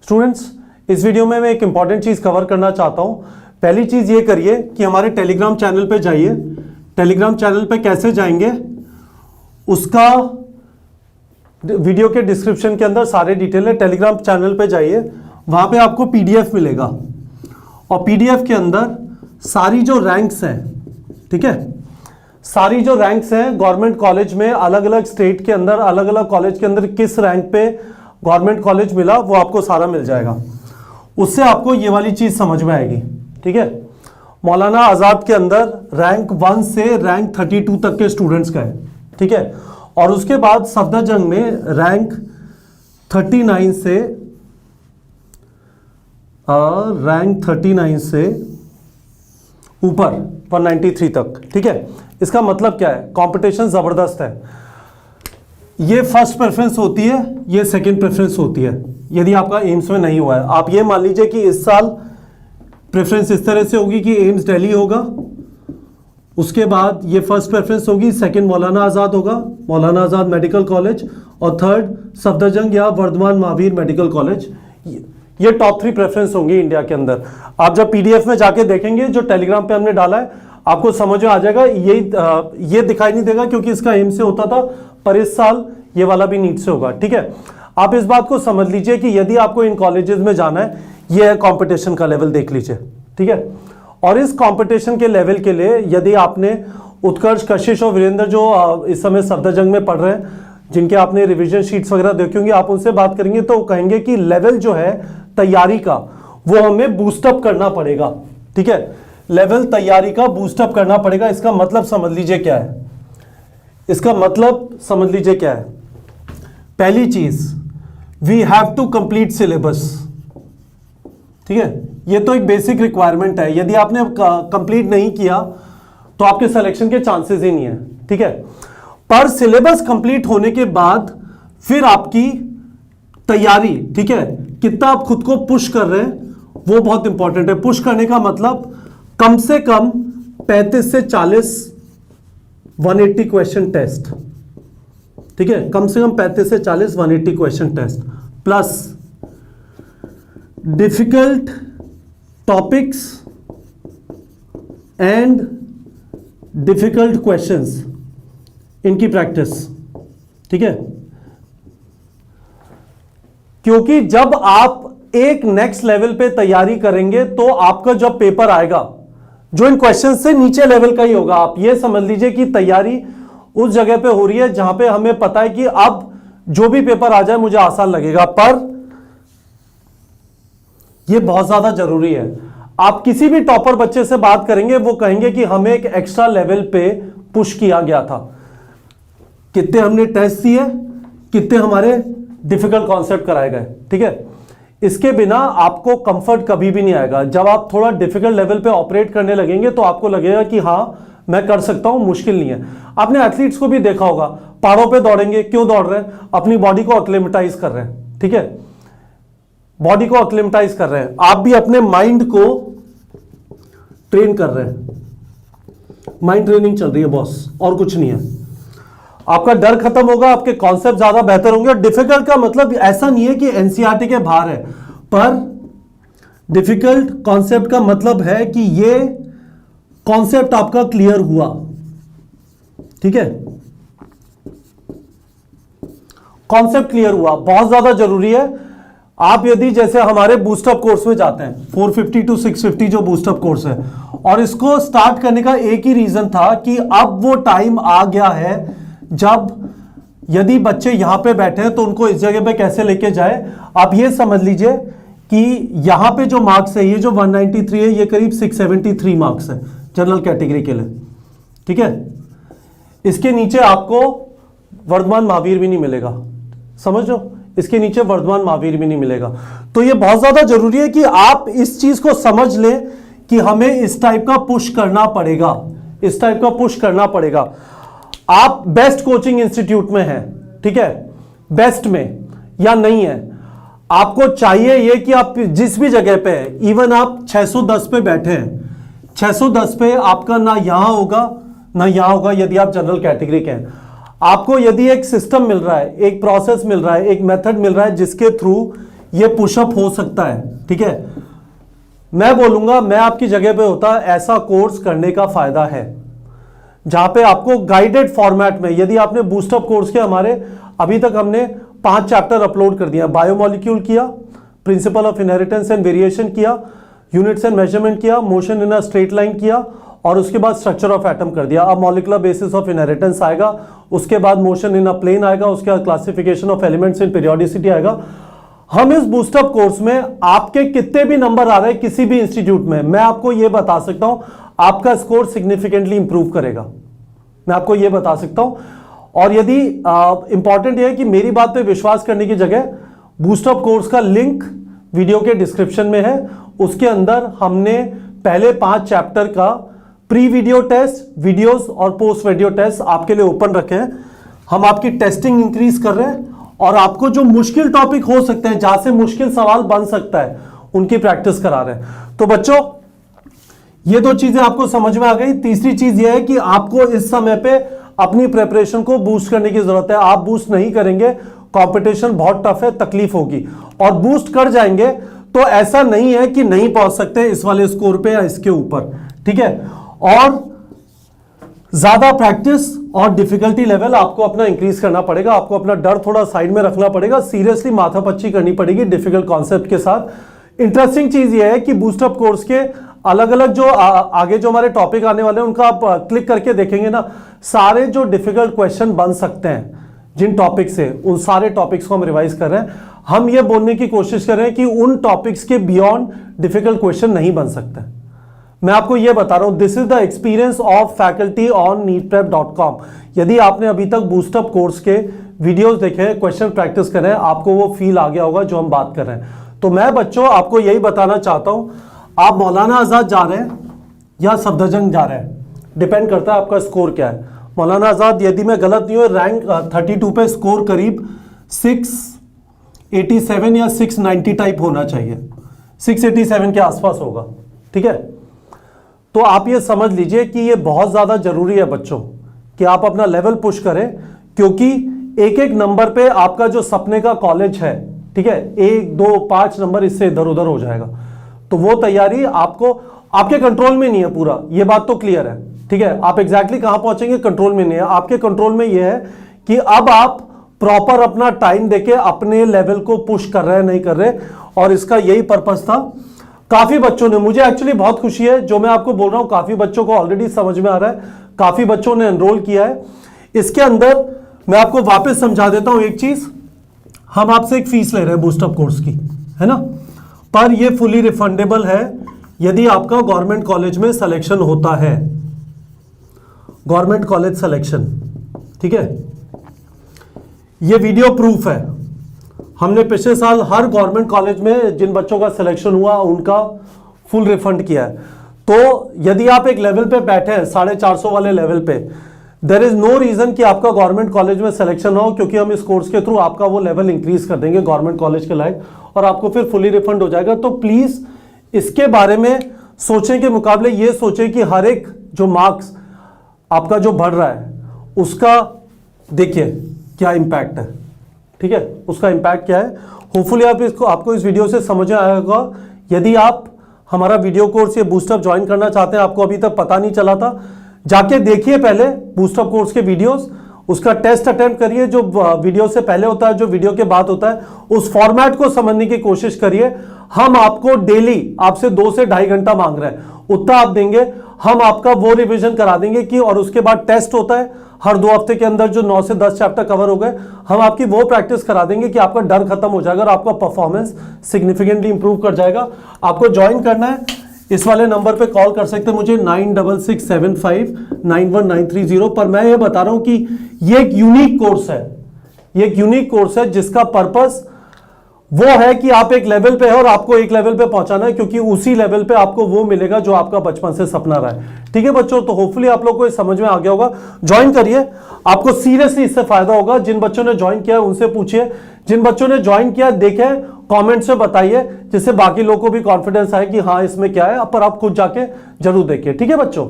Students, इस video में मैं एक इंपॉर्टेंट चीज़ कवर करना चाहता हूँ। पहली चीज़ ये करिए कि हमारे टेलीग्राम चैनल पे जाइए। टेलीग्राम चैनल पे कैसे जाएंगे, उसका वीडियो के डिस्क्रिप्शन के अंदर सारे डिटेल है। टेलीग्राम चैनल पे जाइए, वहाँ पे आपको पीडीएफ मिलेगा और पीडीएफ के अंदर सारी जो रैंक्स हैं, ठीक है, सारी जो रैंक्स हैं गवर्नमेंट कॉलेज में, अलग अलग स्टेट के अंदर, अलग अलग कॉलेज के अंदर किस रैंक पे गवर्नमेंट कॉलेज मिला, वो आपको सारा मिल जाएगा। उससे आपको ये वाली चीज़ समझ में आएगी, ठीक है। मौलाना आज़ाद के अंदर रैंक 1 से रैंक 32 तक के स्टूडेंट्स का है, ठीक है। और उसके बाद सफदरजंग में रैंक 39 से ऊपर 193 तक, ठीक है। इसका मतलब क्या है, कंपटीशन ज़बरदस्त है। ये फर्स्ट प्रेफरेंस होती है, ये सेकंड प्रेफरेंस होती है। यदि आपका एम्स में नहीं हुआ है, आप ये मान लीजिए कि इस साल प्रेफरेंस इस तरह से होगी कि एम्स दिल्ली होगा, उसके बाद ये फर्स्ट प्रेफरेंस होगी, सेकंड मौलाना आज़ाद होगा, मौलाना आज़ाद मेडिकल कॉलेज, और थर्ड सफदरजंग या वर्धमान महावीर मेडिकल कॉलेज। ये टॉप 3 प्रेफरेंस होंगी इंडिया के अंदर। आप जब पीडीएफ में जाके देखेंगे जो टेलीग्राम पे हमने डाला है, आपको समझ में आ जाएगा। ये दिखाई नहीं देगा क्योंकि इसका एम से होता था, पर इस साल ये वाला भी नीट से होगा, ठीक है। आप इस बात को समझ लीजिए कि यदि आपको इन कॉलेजेस में जाना है, ये है कंपटीशन का लेवल, देख लीजिए, ठीक है। और इस कंपटीशन के लेवल के लिए यदि आपने उत्कर्ष, कशिश और वीरेंद्र जो इस समय सफदरजंग में पढ़ रहे हैं, जिनके आपने रिवीजन शीट्स वगैरह देखी होंगी, आप उनसे बात करेंगे तो कहेंगे कि लेवल जो है तैयारी का, वो हमें बूस्टअप करना पड़ेगा, ठीक है। लेवल तैयारी का बूस्टअप करना पड़ेगा। इसका मतलब समझ लीजिए क्या है, इसका मतलब समझ लीजिए क्या है। पहली चीज, we have to complete syllabus, ठीक है। ये तो एक बेसिक रिक्वायरमेंट है। यदि आपने कंप्लीट नहीं किया तो आपके सिलेक्शन के चांसेस ही नहीं है, ठीक है। पर सिलेबस कंप्लीट होने के बाद फिर आपकी तैयारी, ठीक है, कितना आप खुद को पुश कर रहे हैं, वो बहुत इंपॉर्टेंट है। पुश करने का मतलब कम से कम 35 से 40 180 क्वेश्चन टेस्ट, ठीक है। कम से कम 35 से 40 180 question test plus difficult topics and difficult questions, इनकी प्रैक्टिस, ठीक है। क्योंकि जब आप एक नेक्स्ट लेवल पे तैयारी करेंगे तो आपका जब पेपर आएगा, जो इन क्वेश्चन से नीचे लेवल का ही होगा। आप ये समझ लीजिए कि तैयारी उस जगह पे हो रही है जहां पे हमें पता है कि अब जो भी पेपर आ जाए मुझे आसान लगेगा, पर यह बहुत ज्यादा जरूरी है। आप किसी भी टॉपर बच्चे से बात करेंगे, वो कहेंगे कि हमें एक एक्स्ट्रा लेवल पे पुश किया गया था। कितने हमने टेस्ट दिए, कितने हमारे डिफिकल्ट कॉन्सेप्ट कराए गए, ठीक है। इसके बिना आपको कंफर्ट कभी भी नहीं आएगा। जब आप थोड़ा डिफिकल्ट लेवल पे ऑपरेट करने लगेंगे तो आपको लगेगा कि हाँ मैं कर सकता हूं, मुश्किल नहीं है। आपने एथलीट्स को भी देखा होगा, पहाड़ों पे दौड़ेंगे, क्यों दौड़ रहे हैं, अपनी बॉडी को एक्लेमेटाइज कर रहे हैं, ठीक है, बॉडी को एक्लेमेटाइज कर रहे हैं। आप भी अपने माइंड को ट्रेन कर रहे हैं, माइंड ट्रेनिंग चल रही है बॉस, और कुछ नहीं है। आपका डर खत्म होगा, आपके कॉन्सेप्ट ज्यादा बेहतर होंगे। और डिफिकल्ट का मतलब ऐसा नहीं है कि एनसीईआरटी के बाहर है, पर डिफिकल्ट कॉन्सेप्ट का मतलब है कि ये कॉन्सेप्ट आपका क्लियर हुआ, ठीक है। कॉन्सेप्ट क्लियर हुआ बहुत ज्यादा जरूरी है। आप यदि जैसे हमारे बूस्टअप कोर्स में जाते हैं, 450 to 650 जो बूस्टअप कोर्स है, और इसको स्टार्ट करने का एक ही रीजन था कि अब वो टाइम आ गया है जब यदि बच्चे यहां पे बैठे हैं तो उनको इस जगह पे कैसे लेके जाए। आप ये समझ लीजिए कि यहां पे जो मार्क्स है, ये जो 193 है, ये करीब 673 मार्क्स है जनरल कैटेगरी के लिए, ठीक है। इसके नीचे आपको वर्धमान महावीर भी नहीं मिलेगा, समझ लो, इसके नीचे वर्धमान महावीर भी नहीं मिलेगा। तो ये बहुत ज्यादा जरूरी है कि आप इस चीज को समझ लें कि हमें इस टाइप का पुश करना पड़ेगा, इस टाइप का पुश करना पड़ेगा। आप बेस्ट कोचिंग इंस्टीट्यूट में हैं, ठीक है, बेस्ट में या नहीं है, आपको चाहिए ये कि आप जिस भी जगह पे है, इवन आप 610 पे बैठे हैं, 610 पे आपका ना यहां होगा ना यहां होगा यदि आप जनरल कैटेगरी के हैं। आपको यदि एक सिस्टम मिल रहा है, एक प्रोसेस मिल रहा है, एक मेथड मिल रहा है जिसके थ्रू ये पुशअप हो सकता है, ठीक है। मैं बोलूंगा, मैं आपकी जगह पे होता, ऐसा कोर्स करने का फायदा है जहां पे आपको गाइडेड फॉर्मेट में, यदि आपने बूस्टअप कोर्स के हमारे अभी तक हमने 5 चैप्टर अपलोड कर दिया, बायोमोलिक्यूल किया, principle of inheritance and variation किया, यूनिट्स एंड मेजरमेंट किया, motion in a straight line किया, और उसके बाद स्ट्रक्चर ऑफ एटम कर दिया। अब मॉलिक्यूलर बेसिस ऑफ इनहेरिटेंस आएगा, उसके बाद मोशन इन अ प्लेन आएगा, उसके बाद classification of elements in periodicity आएगा। हम इस बूस्टअप कोर्स में आपके कितने भी नंबर आ रहे हैं किसी भी इंस्टीट्यूट में, मैं आपको यह बता सकता हूं आपका स्कोर सिग्निफिकेंटली इंप्रूव करेगा, मैं आपको यह बता सकता हूं। और यदि इंपॉर्टेंट यह है कि मेरी बात पे विश्वास करने की जगह बूस्टअप कोर्स का लिंक वीडियो के डिस्क्रिप्शन में है, उसके अंदर हमने पहले 5 चैप्टर का प्री वीडियो टेस्ट, वीडियोस और पोस्ट वीडियो टेस्ट आपके लिए ओपन रखे हैं। हम आपकी टेस्टिंग इंक्रीज कर रहे हैं और आपको जो मुश्किल टॉपिक हो सकते हैं, जहां से मुश्किल सवाल बन सकता है, उनकी प्रैक्टिस करा रहे हैं। तो बच्चों, ये 2 चीजें आपको समझ में आ गई। तीसरी चीज यह है कि आपको इस समय पे अपनी प्रिपरेशन को बूस्ट करने की जरूरत है। आप बूस्ट नहीं करेंगे, कंपटीशन बहुत टफ है, तकलीफ होगी। और बूस्ट कर जाएंगे तो ऐसा नहीं है कि नहीं पहुंच सकते इस वाले स्कोर पे या इसके ऊपर, ठीक है। और ज्यादा प्रैक्टिस और डिफिकल्टी लेवल आपको अपना इंक्रीज करना पड़ेगा, आपको अपना डर थोड़ा साइड में रखना पड़ेगा, सीरियसली माथापच्ची करनी पड़ेगी डिफिकल्ट कॉन्सेप्ट के साथ। इंटरेस्टिंग चीज यह है कि बूस्टअप कोर्स के अलग अलग जो आगे जो हमारे टॉपिक आने वाले हैं, उनका आप क्लिक करके देखेंगे ना, सारे जो डिफिकल्ट क्वेश्चन बन सकते हैं जिन टॉपिक से, उन सारे टॉपिक्स को हम रिवाइज कर रहे हैं। हम ये बोलने की कोशिश कर रहे हैं कि उन टॉपिक्स के बियॉन्ड डिफिकल्ट क्वेश्चन नहीं बन सकते। मैं आपको यह बता रहा हूं, this is the experience of faculty on neetprep.com। यदि आपने अभी तक बूस्टअप कोर्स के वीडियोस देखे हैं, क्वेश्चन प्रैक्टिस करें, आपको वो फील आ गया होगा जो हम बात कर रहे हैं। तो मैं बच्चों आपको यही बताना चाहता हूं, आप मौलाना आजाद जा रहे हैं या सफदरजंग जा रहे हैं, डिपेंड करता है आपका स्कोर क्या है। मौलाना आजाद, यदि मैं गलत नहीं हूं, रैंक 32 पे स्कोर करीब 687 या 690 टाइप होना चाहिए, 687 के आसपास होगा, ठीक है। तो आप ये समझ लीजिए कि ये बहुत ज्यादा जरूरी है बच्चों कि आप अपना लेवल पुश करें, क्योंकि एक एक नंबर पे आपका जो सपने का कॉलेज है, ठीक है, 1, 2, 5 नंबर इससे इधर उधर हो जाएगा। तो वो तैयारी आपको, आपके कंट्रोल में नहीं है पूरा, ये बात तो क्लियर है, ठीक है। आप एग्जैक्टली कहां पहुंचेंगे कंट्रोल में नहीं है, आपके कंट्रोल में ये है कि अब आप प्रॉपर अपना टाइम देके अपने लेवल को पुश कर रहे हैं नहीं कर रहे, और इसका यही पर्पस था। काफी बच्चों ने, मुझे एक्चुअली बहुत खुशी है जो मैं आपको बोल रहा हूं, काफी बच्चों को ऑलरेडी समझ में आ रहा है, काफी बच्चों ने एनरोल किया है। इसके अंदर मैं आपको वापस समझा देता हूं एक चीज, हम आपसे एक फीस ले रहे हैं बूस्टअप कोर्स की, है ना, पर यह फुली रिफंडेबल है यदि आपका गवर्नमेंट कॉलेज में सिलेक्शन होता है, गवर्नमेंट कॉलेज सिलेक्शन, ठीक है। यह वीडियो प्रूफ है, हमने पिछले साल हर गवर्नमेंट कॉलेज में जिन बच्चों का सिलेक्शन हुआ उनका फुल रिफंड किया है। तो यदि आप एक लेवल पे बैठे हैं 450 वाले लेवल पे, देयर इज नो रीजन कि आपका गवर्नमेंट कॉलेज में सिलेक्शन हो, क्योंकि हम इस कोर्स के थ्रू आपका वो लेवल इंक्रीज कर देंगे गवर्नमेंट कॉलेज के लायक, और आपको फिर फुली रिफंड हो जाएगा। तो प्लीज इसके बारे में सोचने के मुकाबले ये सोचें कि हर एक जो मार्क्स आपका जो बढ़ रहा है उसका देखिए क्या इंपैक्ट है, ठीक है, उसका इंपैक्ट क्या है। होपफुली आपको इस वीडियो से समझ में आया होगा। यदि आप हमारा वीडियो कोर्स ये बूस्टअप ज्वाइन करना चाहते हैं, आपको अभी तक पता नहीं चला था, जाके देखिए पहले बूस्टअप कोर्स के वीडियोस, उसका टेस्ट अटेम्प्ट करिए, जो वीडियो से पहले होता है, जो वीडियो के बाद होता है, उस फॉर्मेट को समझने की कोशिश करिए। हम आपको डेली आपसे 2 से 2.5 घंटा मांग रहे हैं, उतना आप देंगे, हम आपका वो रिवीजन करा देंगे कि, और उसके बाद टेस्ट होता है हर 2 हफ्ते के अंदर, जो 9 से 10 चैप्टर कवर हो गए, हम आपकी वो प्रैक्टिस करा देंगे कि आपका डर खत्म हो जाएगा और आपका परफॉर्मेंस सिग्निफिकेंटली इंप्रूव कर जाएगा। आपको ज्वाइन करना है, इस वाले नंबर पे कॉल कर सकते हैं मुझे 9667591930 पर। मैं ये बता रहा हूं कि ये एक यूनिक कोर्स है, ये एक यूनिक कोर्स है जिसका पर्पस वो है कि आप एक लेवल पे है और आपको एक लेवल पे पहुंचाना है, क्योंकि उसी लेवल पे आपको वो मिलेगा जो आपका बचपन से सपना रहा है, ठीक है बच्चों। तो होपफुली आप लोग को ये समझ में आ गया होगा। ज्वाइन करिए, आपको सीरियसली इससे फायदा होगा। जिन बच्चों ने ज्वाइन किया उनसे पूछिए, जिन बच्चों ने ज्वाइन किया देखें, कमेंट से बताइए, जिससे बाकी लोगों को भी कॉन्फिडेंस आए कि हाँ इसमें क्या है, पर आप खुद जाके जरूर देखिए, ठीक है बच्चों।